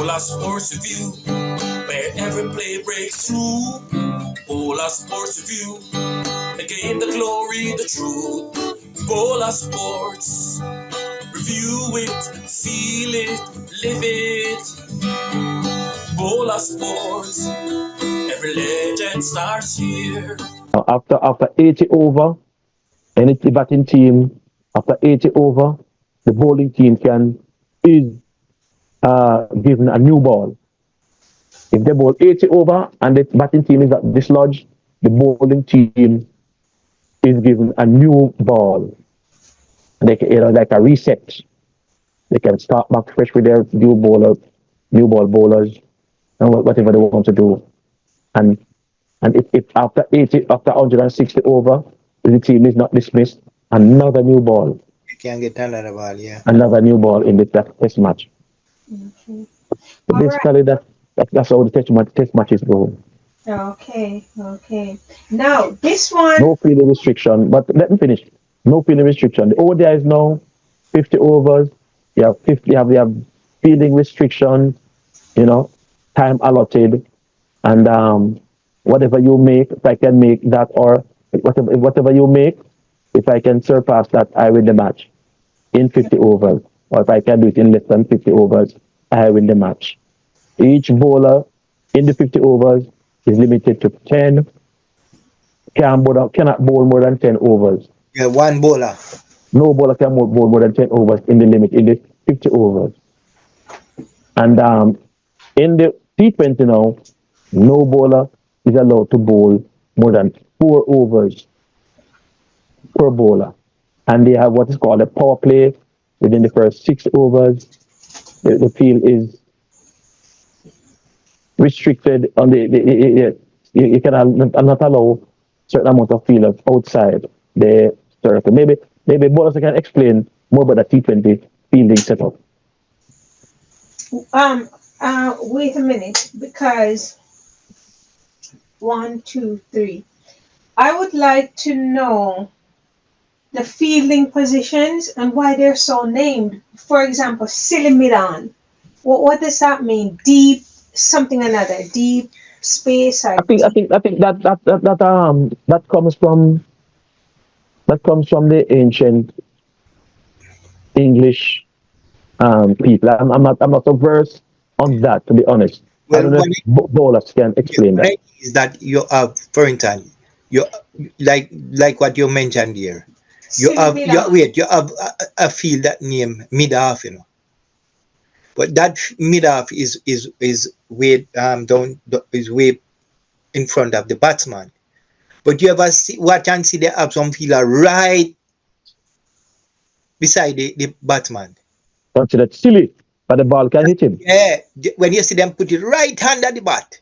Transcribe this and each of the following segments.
BOLAS Sports Review, where every play breaks through. BOLAS Sports Review, the game, the glory, the truth. BOLAS Sports Review it, feel it, live it. BOLAS Sports, every legend starts here. After 80 over, any batting team, after 80 over, the bowling team is given a new ball. If they bowl 80 over and the batting team is dislodged, the bowling team is given a new ball. Like a reset. They can start back fresh with their new ball bowlers, and whatever they want to do. And if after 160 over, the team is not dismissed, another new ball. You can get another ball, yeah. Another new ball in the test match. Okay. So basically, that's how the test matches go. Okay. Now this one. No fielding restriction, but let me finish. No fielding restriction. The ODI is now 50 overs. You have 50. You have fielding restriction. Time allotted, and whatever you make, if I can make that, or whatever you make, if I can surpass that, I win the match in 50 overs. Or if I can do it in less than 50 overs, I win the match. Each bowler in the 50 overs is limited to 10. Cannot bowl more than 10 overs. Yeah, one bowler. No bowler can bowl more than 10 overs in the 50 overs. And in the T20 now, no bowler is allowed to bowl more than 4 overs per bowler. And they have what is called a power play within the first 6 overs. The field is restricted on you cannot allow certain amount of fielders outside the circle. Maybe bowlers can explain more about the T20 fielding setup. Wait a minute, because 1, 2, 3. I would like to know the fielding positions and why they're so named. For example, silly mid-on. What does that mean? Deep something another. Deep space. Or I think that comes from the ancient English people. I'm not so versed on that, to be honest. Well, I don't know if bowlers can explain that. Is that you have, for instance, you like what you mentioned here. You have a field that name mid half, but that mid half is way down, is way in front of the batsman. But you ever watch and see they have some fielder right beside the batsman. Considered silly, but the ball can hit him. Yeah, when you see them put it right under the bat,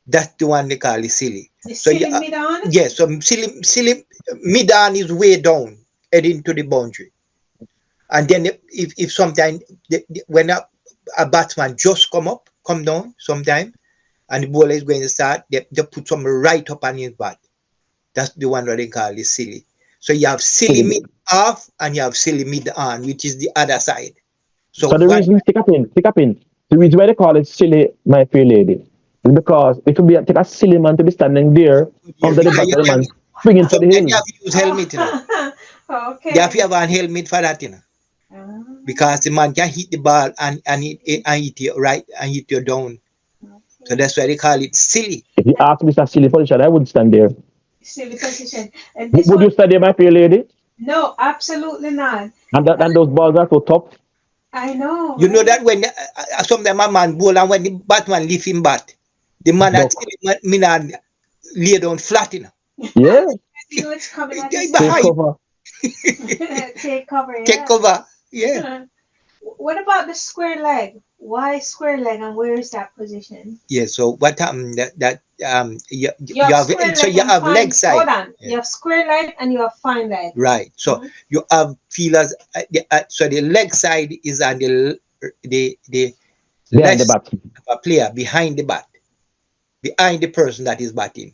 that's the one they call it silly. So mid-on? Yes, so silly mid-on is way down, heading to the boundary. And then if sometimes when a batsman just come down sometime, and the bowler is going to start, they put some right up on his bat. That's the one that they call it silly. So you have silly mid-off and you have silly mid-on, which is the other side. So the reason, pick up in. The reason why they call it silly, my fair lady, is because it would be take a silly man to be standing there under the back of the man, swinging to the hill. You have to use helmet, Okay. You have to have a helmet for that, because the man can hit the ball and hit you right and hit you down. Okay. So that's why they call it silly. If you ask me for silly position, I wouldn't stand there. Silly position. And would you stand there, my fair lady? No, absolutely not. And those balls are so tough. I know. You know that when sometimes a man bowl and when the batsman leave him bat, the man that silly lay down flat, Yeah. See what's coming at Take cover. Take cover. Yeah. Take cover. Yeah. What about the square leg? Why square leg, and where is that position? Yeah. So what happened you have leg side. Hold on. Yeah. You have square leg and you have fine leg. Right. So you have feelers. So the leg side is on the behind the bat. A player behind the bat, behind the person that is batting.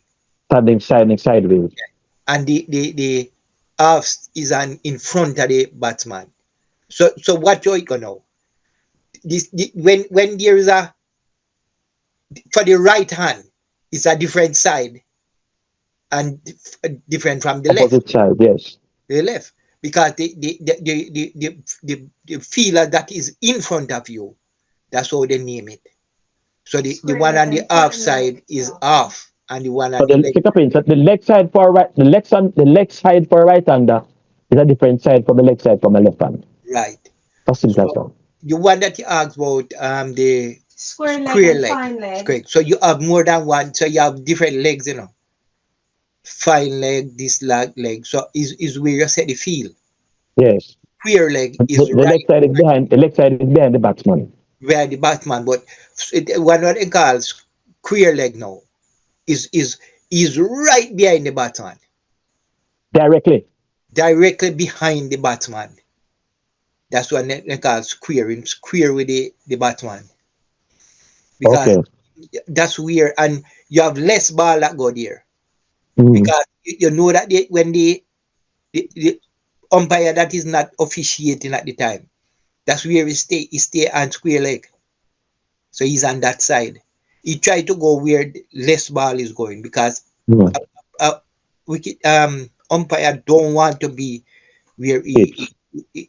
Standing sideways. Yeah. And the half is in front of the batsman. So what you're gonna know? When there is a for the right hand, it's a different side and different from the left. Opposite side, yes. The left, because the feeler that is in front of you, that's how they name it. So the Square one leg on the and off fine leg. side is Okay. off, and the one So on the leg. so the leg side for right, the leg side for a right hander is a different side from the leg side from the left hand. Right. As simple as So that. the one that you asked about, the Square leg square and leg. fine leg. Correct. So you have more than one. So you have different legs, you know. Fine leg, this leg. So is where you set the field. Yes. Square leg is The leg right side is behind. The leg side is behind the batsman where the Batman, but one what they call square leg now is right behind the batsman, directly. directly behind the batsman. That's what they call squaring, square with the batsman. Because Okay. that's where, and you have less ball that go there. Mm. Because you know that when the umpire that is not officiating at the time, that's where he stay on square leg. So he's on that side. He try to go where less ball is going, because Mm. uh, umpire don't want to be where It's he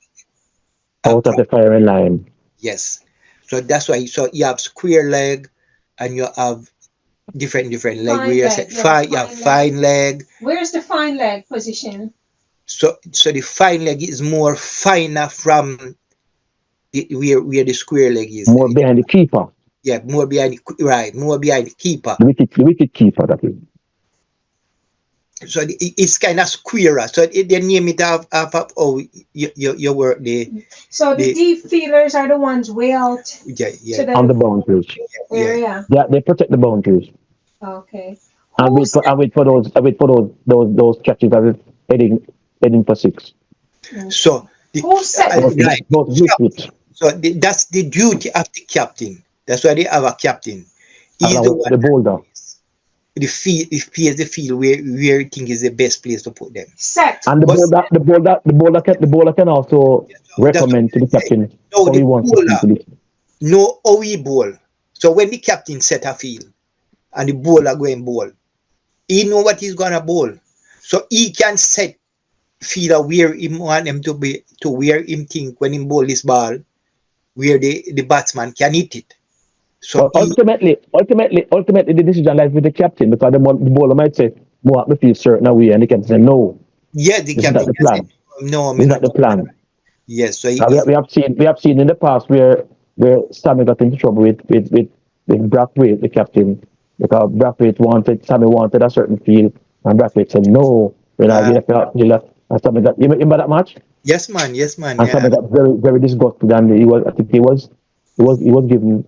out of the firing line. yes. So that's why, so you have square leg, and you have different leg, where Fine you say leg. Yeah, you have fine leg. fine leg. Where's the fine leg position? So the fine leg is more finer from where the square leg is. More behind the keeper. Yeah, more behind right, more behind the keeper. The wicket keeper, that is. So it's kind of squarer. So they name it of oh, you work So the the deep feelers are the ones way out yeah to On the the boundaries. yeah. area. Yeah, they protect the boundaries. Okay. And Who set? wait for those catches that is heading for six. So the Who set the right, Those blitzes. so that's the duty of the captain. That's why they have a captain. He's the Along one the boulder. the field, if plays the field where you think is the best place to put them. set? And But the bowler can also that's what recommend to the I say. captain No, how the he wants the field bowler, to be. no OE ball. So when the captain set a field and the bowler going bowl, he know what he's gonna bowl. So he can set fielder where he want them to be, to where him think when he bowl this ball, where the batsman can hit it. So But he ultimately, the decision lies with the captain, because the bowler might say, "Move up the field certain way," and the captain say, "No, yeah, the this is not captain the can say, plan. no, I This mean is not not the gonna. plan." Yes, so We have seen in the past where Sammy got into trouble with Brathwaite, the captain, because Sammy wanted a certain field, and Brathwaite said, "No, we're not uh, here for that field." And Sammy got, you remember that match? yes man, And yeah. Sammy got very disgusted, and I think he was given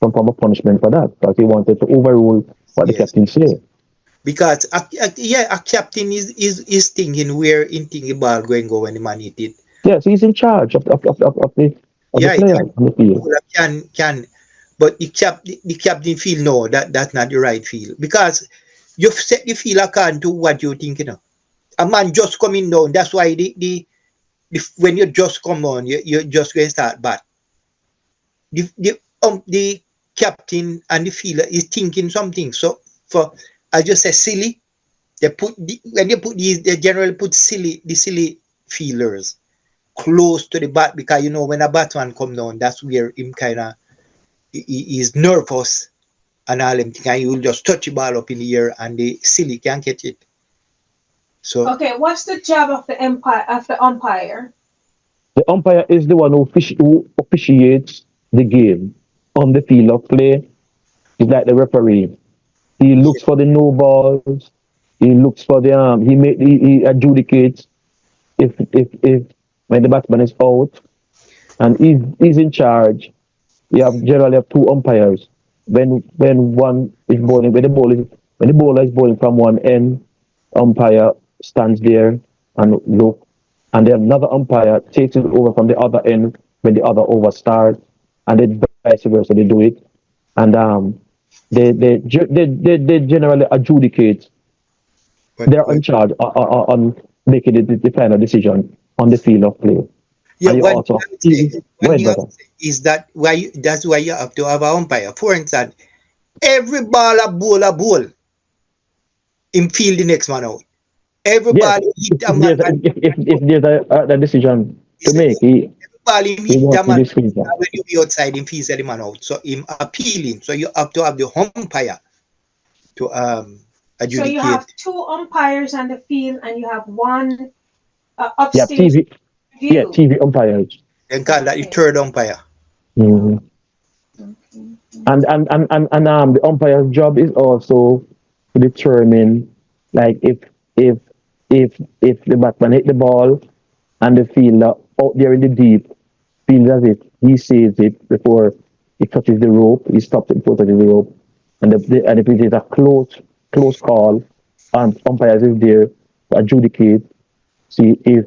some form of punishment for that, because he wanted to overrule what the Yes, captain said. because a captain is thinking where in thinking ball going go when the man hit it. Yes, he's in charge of the Yeah, players on the field. can, but the captain feel no, that's not the right feel, because you set the feel according to what you think, you know. A man just coming down, that's why the when you just come on, you just going to start bat. The captain and the fielder is thinking something. So for, I just say silly, they put when you put these, they generally put the silly fielders close to the bat, because you know when a batsman come down, that's where him kind of he is nervous and all them thing, and he will just touch the ball up in the air and the silly can't catch it. So Okay. What's the job of the umpire? The umpire is the one who officiates the game on the field of play. He's like the referee. He yeah, looks for the no balls. He looks for the he adjudicates if when the batsman is out, and he's in charge. You have generally have two umpires. When one is bowling, when the bowler is bowling from one end, umpire stands there and look, and then another umpire takes it over from the other end when the other over starts, and then vice versa. They do it, and they generally adjudicate. They're what in charge on making the final decision on the field of play. yeah, And you also, go one ahead, thing I brother. would say is that that's why you have to have an umpire. For instance, Every ball a bowl, him feel the next man out. Every Yes, ball he hit a man, if there's a decision to make, every ball him he hit a wants to man, dispute that. when you be outside, him feels the man out. So him appealing. So you have to have the umpire to So you adjudicate. have two umpires on the field, and you have one Yeah, upstairs TV, yeah, view. TV umpires. Then call that the Okay. third umpire. Mhm. Okay. And the umpire's job is also to determine, like, if if the batsman hit the ball and the fielder out there in the deep feels as if he saves it before it touches the rope, he stops it before it touches the rope, and if it is a close call, and umpires is there to adjudicate, see if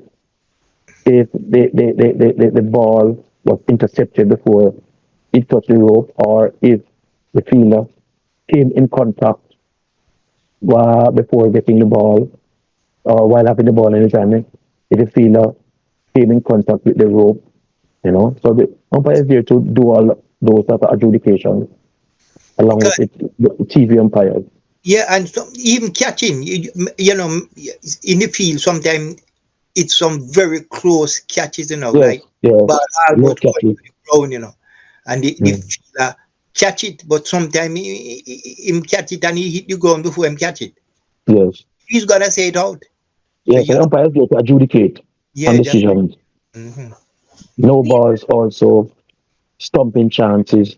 the ball was intercepted before it touched the rope, or if the fielder came in contact before getting the ball, or while having the ball in his hand, if the fielder came in contact with the rope, So the umpire is there to do all those type of adjudications along with Because the TV umpires. yeah, and even catching, you know, in the field, sometimes it's some very close catches, Yes, like yes, ball no almost going catches. to the ground, and the Mm. fielder catch it, but sometimes him catch it and he hit the ground before him catch it. Yes, He's gonna say it out. So yes. you, The umpire is there to adjudicate on yeah, that's decisions. hmm No The, balls, also stumping chances.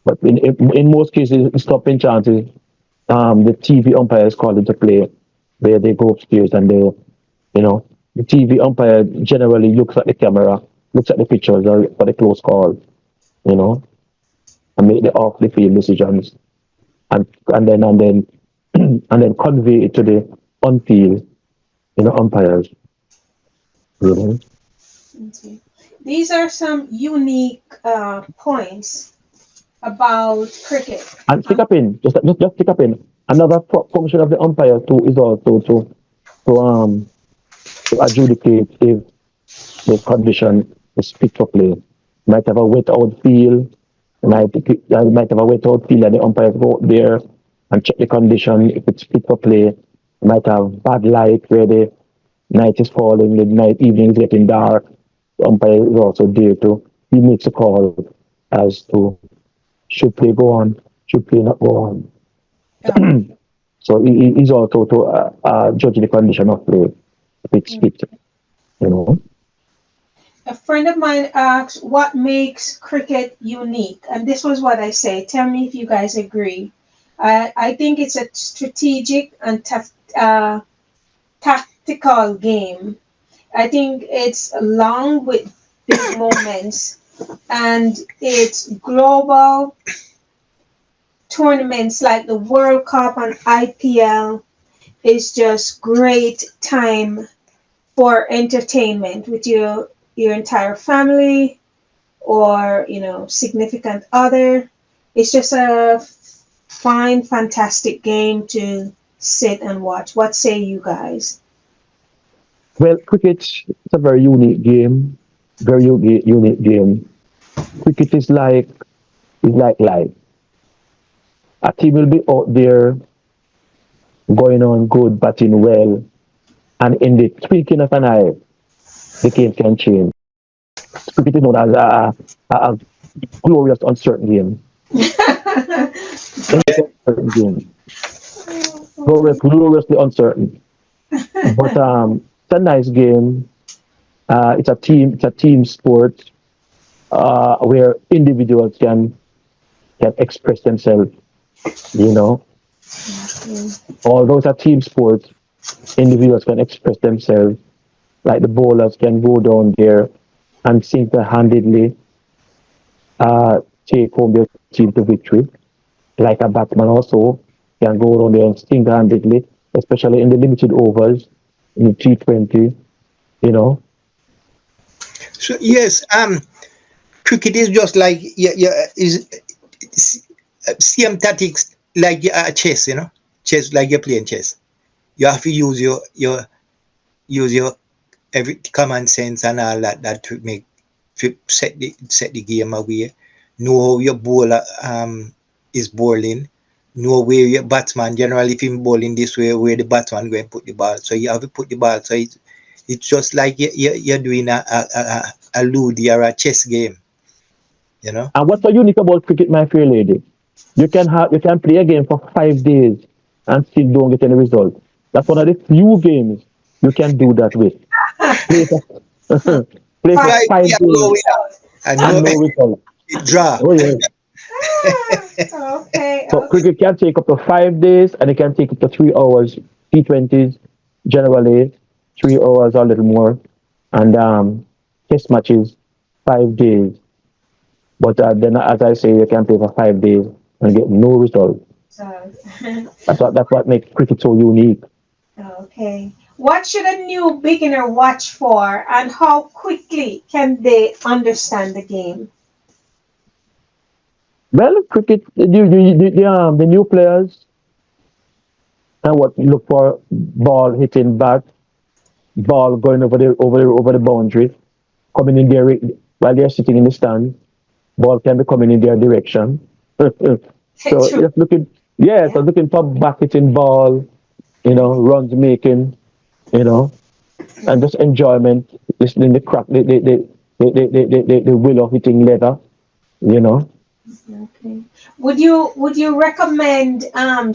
But in most cases, stumping chances, the TV umpires call into play, where they go upstairs and you know, the TV umpire generally looks at the camera, looks at the pictures or for the close call, you know, and make the off the field decisions, and then and then convey it to the on field, umpires. You know. okay. These are some unique points about cricket. And stick up in, just stick up in. Another function of the umpire too is also to adjudicate if the condition is fit for play. Might have a wet outfield, might have a wet outfield, and the umpires go out there and check the condition if it's fit for play. Might have bad light where the night is falling, the night evening is getting dark. The umpire is also there to he makes a call as to should play go on, should play not go on. Okay. So he's also to judge the condition of play if it's fit, you know. A friend of mine asked, "What makes cricket unique?" And this was what I say. Tell me if you guys agree. I think it's a strategic and tactical game. I think it's long with big moments, and it's global tournaments like the World Cup and IPL is just great time for entertainment with your entire family or significant other. It's just a fine, fantastic game to sit and watch. What say you guys? Well, cricket is a very unique game, very unique game. Cricket is like life. A team will be out there going on good, batting well, and in the twinkling of an eye, the game can change. Cricket is known as a glorious uncertain game. Uncertain game. Gloriously uncertain. But it's a nice game. It's a team sport where individuals can express themselves. You know, although it's a team sport, individuals can express themselves. Like the bowlers can go down there and single-handedly take home their team to victory. Like a batsman also can go down there and single-handedly, especially in the limited overs in the T20. You know, so yes. Cricket is just like is same tactics like chess. Chess like you're playing chess. You have to use your every common sense and all that to make to set the game away. Know how your bowler is bowling know where your batsman, generally if him bowling this way, where the batsman going to put the ball. So you have to put the ball. So it's just like you're doing a ludi or a chess game, you know. And what's so unique about cricket, my fair lady? You can play a game for 5 days and still don't get any result. That's one of the few games you can do that with. Play for play for Five 5 days 5 days no winner and and no no result. draw. Oh yeah. Okay, So okay. cricket can take up to 5 days and it can take up to 3 hours. T20s generally 3 hours or a little more. And test matches 5 days. But then as I say you can play for 5 days and get no result. So, That's what makes cricket so unique. okay. What should a new beginner watch for, and how quickly can they understand the game? Well, cricket, the new players and what you look for ball hitting bat, ball going over the boundary, coming in there while they're sitting in the stand, ball can be coming in their direction. So True. just looking, yeah, so Yeah. looking for back hitting ball, runs making, you know, and just enjoyment, listening the crack, the will of hitting leather, you know. Okay. Would you recommend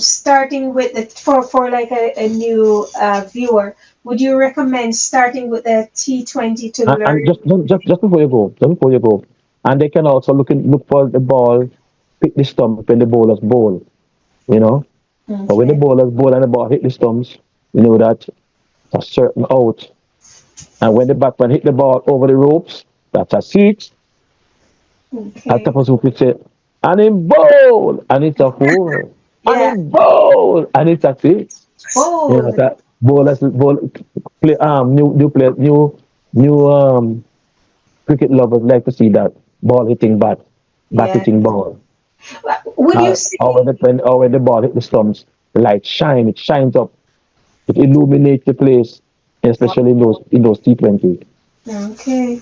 starting with the for like a new viewer? Would you recommend starting with the T20 to And learn? just before you go, and they can also look for the ball, pick the stump when the bowlers bowl. You know, but when the Okay. bowlers bowl and the ball hit the stumps, you know that it's a certain out. And when the batsman hit the ball over the ropes, that's a six. At Okay. top of the say, and in bowl, and it's a four, and Yeah. in bowl, and it's a six. You know Bold. that bowl play new play new cricket lovers like to see that ball hitting bat Yeah. hitting ball. Would you say? Or when the ball hit the stumps, the light shine, it shines up, it illuminates the place, especially in those T20s. Okay.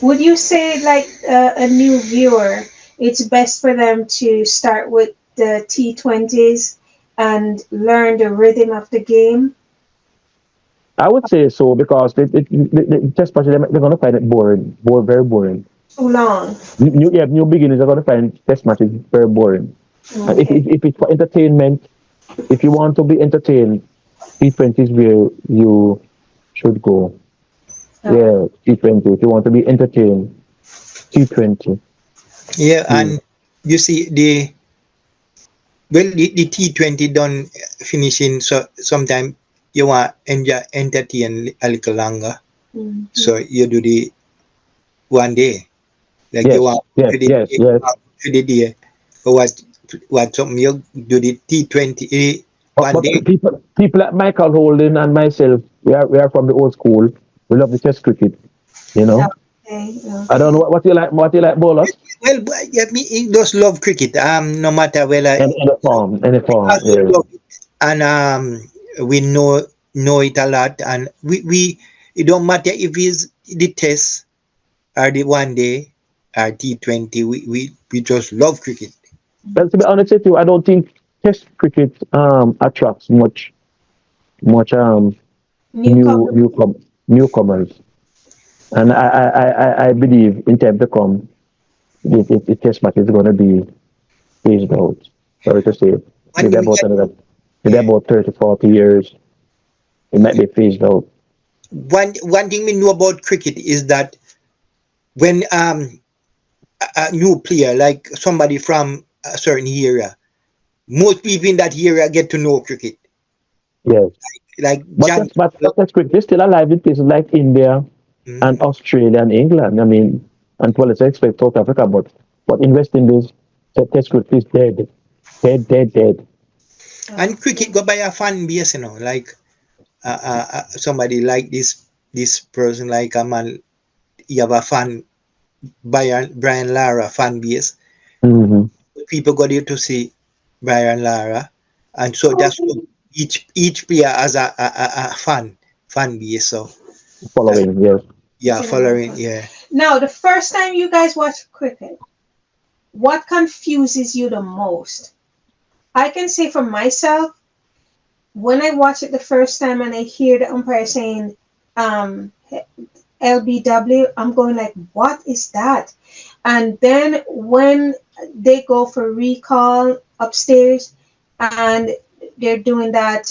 Would you say, like a new viewer, it's best for them to start with the T20s and learn the rhythm of the game? I would say so because the test match they're going to find it boring, very boring. Too long. New beginners are going to find test matches very boring. And if, Okay. if, if it's for entertainment, if you want to be entertained, T20 is where you should go. Uh, Yeah, T20. If you want to be entertained, T20. Yeah, Mm. and you see the T20 done finishing, so sometime you want entertain a little longer. So mhm. you do the 1 day. Like you Yes, want yes, to the yes, day, yes. to the day. But what something you do the T20 But, one but day. people like Michael Holden and myself, we are from the old school. We love the Test cricket. You know. Okay. I don't know Okay. what you like. What you like, bowlers? Well, but yeah, me just love cricket. No matter whether Any form, any form. because we Yeah. love it and we know it a lot, and we it don't matter if it's the test or the 1 day or T20. We just love cricket. Well, to be honest with you, I don't think Test cricket attracts much Newcomer. newcomers, and I believe in time to come, the Test match is going to be phased out. Sorry to say, One thing, maybe yeah, about 30, 40 years, it might be phased out. one thing we know about cricket is that when a new player like somebody from a certain area, most people in that area get to know cricket. Yes, Like but John, but Test cricket is still alive in places like India and mm, Australia and England. I mean, and to a lesser extent South Africa, but in West Indies, Test cricket is dead, dead, dead, dead. and Okay. cricket go by a fan base, like somebody like this person, like a man, you have a fan, Brian Lara fan base. Hmm. People go there to see Brian Lara, and so that's what Okay. each player has a fan base. So that's Following, yes. yeah, following, Generation. yeah. Now, the first time you guys watch cricket, what confuses you the most? I can say for myself, when I watch it the first time and I hear the umpire saying um, LBW, I'm going like, what is that? And then when they go for recall upstairs and they're doing that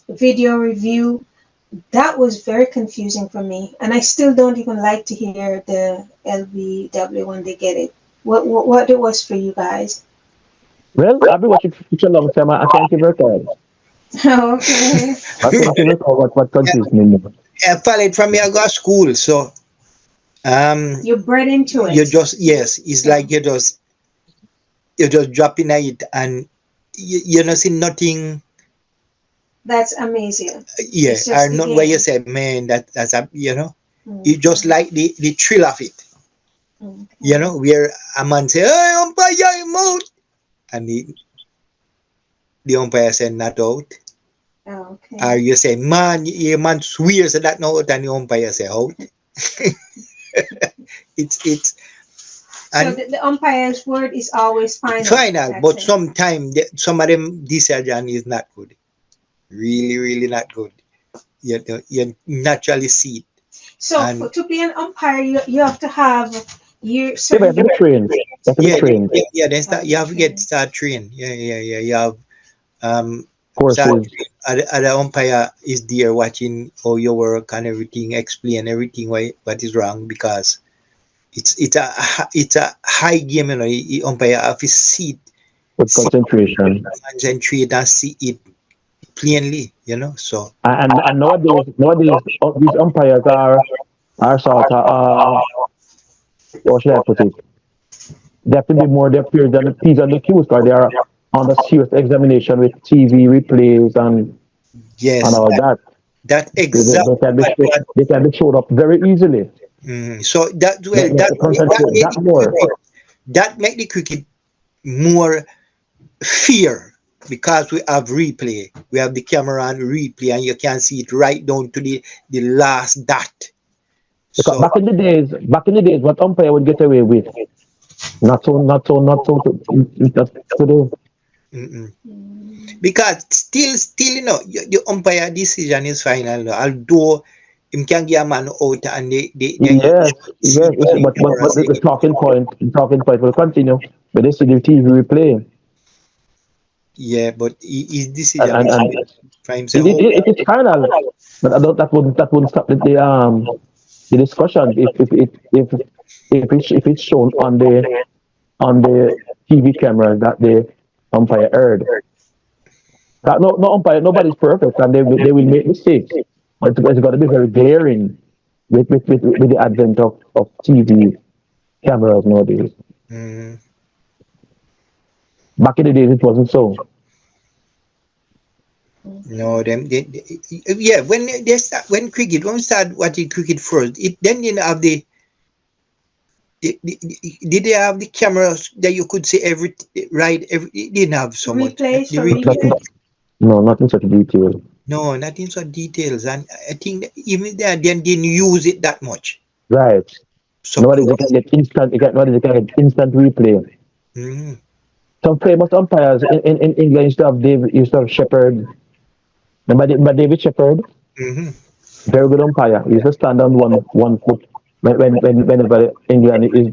video review, that was very confusing for me. And I still don't even like to hear the LBW when they get it. What it was for you guys? Well, I've been watching for such a long time. I can't even recall. Okay. I can't even recall what confused me more. I followed from me. I go to school, so You're bred into you it. just yes, it's like you just drop in it and you know see nothing. That's amazing. Yeah, It's or just the not where you game. say, man, that's a you just Okay. like the thrill of it. Okay. Where a man say, "Hey, umpire, I'm out," and the umpire say not out. Or Okay. you say, man, your man swears that not out, and the umpire say out. It's So and the umpire's word is always final. final, That's but it. sometimes some of them decision is not good. Really, really not good. You naturally see it. So And to be an umpire, you have to have year Yeah, but certain you have to be years. trained. You have to be yeah, trained. then Have start, to you be have to get trained. start train. Yeah. You have start Courses. other umpire is there watching how you work and everything, explain everything what is wrong because it's a high game, umpire have to With see concentration. concentrate and see it plainly, so And nowadays, these umpires are sort of, how should I put it? They have to be more, they appear than the P's and the Q's because they are under serious examination with TV replays and yes, all that. that They exactly can be they can be showed up very easily. so that They well have to that concentrate make that the more. cricket more fear because we have replay, we have the camera and replay, and you can see it right down to the last dot. Because So back in the days, what umpire would get away with, not so not today. mm-mm. Mm. Because still the umpire decision is final, although him can get a man out and they Yes, see yes. it on the camera But say, the talking point will continue. But they see the TV replay, yeah, but his and decision and, is and for him say, oh, it is final. But I don't, that wouldn't stop the discussion if it's shown on the TV cameras that the umpire heard. That no umpire, nobody's perfect, and they will make mistakes. But it's got to be very glaring with the advent of TV cameras nowadays. mm, Back in the days, it wasn't so. no, yeah, when cricket, when we start watching cricket first, it then you have did they have the cameras that you could see it didn't have so much Replays the for Not, replay. replay. no, not in such detail. No, not in such details, and I think that even there they didn't use it that much. Right. So close. Nowadays they can get instant replay. Mm-hmm. Some famous umpires in England used to have Shepherd. Remember David Shepherd? Mm-hmm. Very good umpire. He used to stand on one foot whenever England is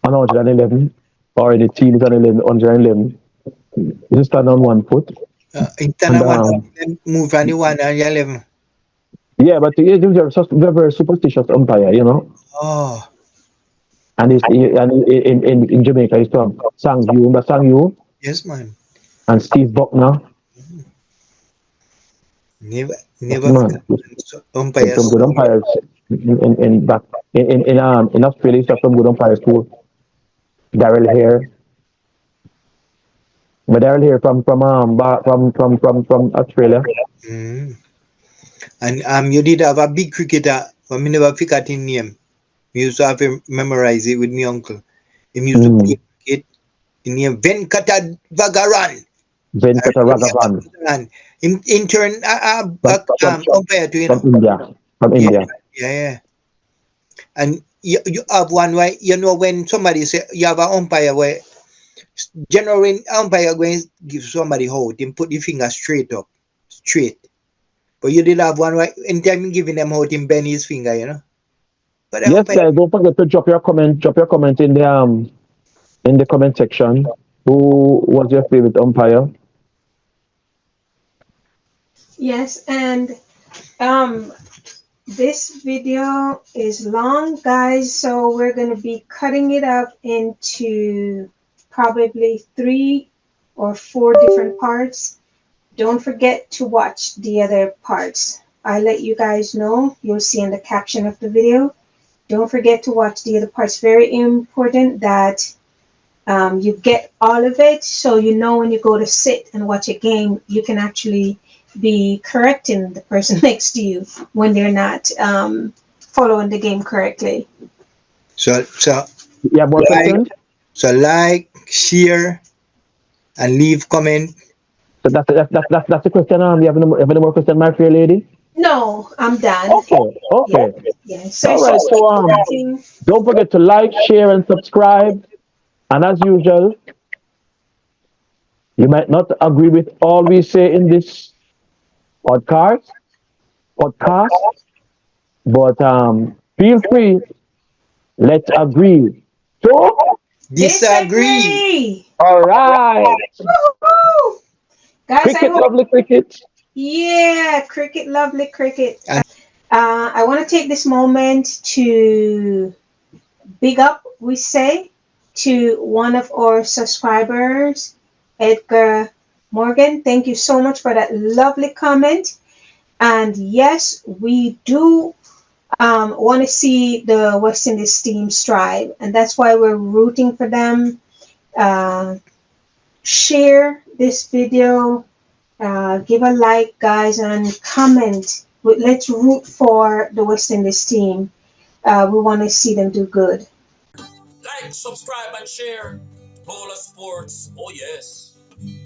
on 111 or the team is on 111. He used to stand on one foot. And Internal one, then move from the 1 and 11. yeah, but he was very superstitious umpire, you know. Oh, And in Jamaica, he used to have Sang Yu, remember Sang Yu yes, man. and Steve Buckner. Never, Yes, never forgot. man. So, umpires. Some good umpires in back in Australia. You have some good umpires too. Daryl Hare, but Daryl Hare from Australia. Mm. And you did have a big cricketer, but me never forgot his name. We used to have to memorize it with my uncle. He used to play Mm. cricket. His name Venkata Vagaran. Venkata Ragavan In turn, from, from, umpire to from India. From Yeah, India. yeah. And you have one where when somebody say you have an umpire where General, when umpire going to give somebody out, him put the finger straight up, straight. But you did have one right anytime you giving them out, him bend his finger, you know. But the Yes, umpire, guys, don't forget to drop your comment in the comment section. Who was your favorite umpire? Yes, and um, this video is long, guys, so we're going to be cutting it up into probably 3 or 4 different parts. Don't forget to watch the other parts. I let you guys know. You'll see in the caption of the video. Don't forget to watch the other parts. Very important that you get all of it, so you know when you go to sit and watch a game, you can actually be correcting the person next to you when they're not following the game correctly. so You have more like, questions? share, and leave comment. So that's the question. You have any more question, my fair lady? No, I'm done. Okay, Yeah, okay. yeah. So All it's right. just So watching. don't forget to like, share, and subscribe. And as usual, you might not agree with all we say in this podcast, podcast, but feel free. Let's agree. So, Disagree. Disagree. all right. Woohoo! Guys, I Cricket, hope. lovely cricket. Yeah, cricket, lovely cricket. And I want to take this moment to big up, we say, to one of our subscribers, Edgar Morgan. Thank you so much for that lovely comment. And yes, we do want to see the West Indies team strive, and that's why we're rooting for them. Uh, Share this video, give a like, guys, and comment. Let's root for the West Indies team. We want to see them do good. Like, subscribe, and share. Bola Sports. Oh, yes.